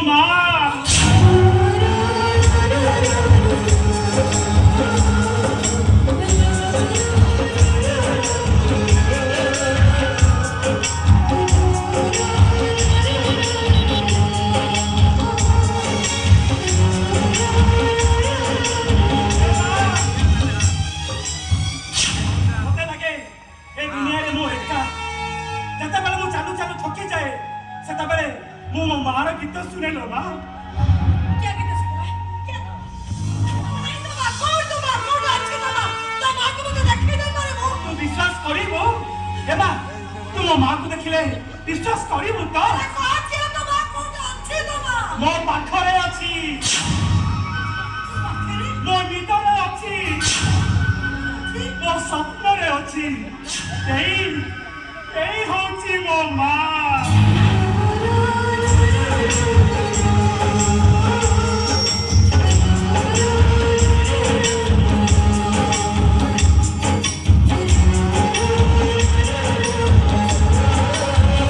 माँ मो मार गीत सुने लो माँ क्या गीत सुने क्या नहीं तो माँ कौन अच्छी तो माँ को मुझे देखने नहीं पारे वो तू विश्वास करी वो ए माँ तू मो माँ को देखले विश्वास करी वो तो अरे कौन किया तो माँ कौन अच्छी तो माँ मो पाखरे अछि मो निदरे अछि मो स्वप्न रे अछि एई होची मो माँ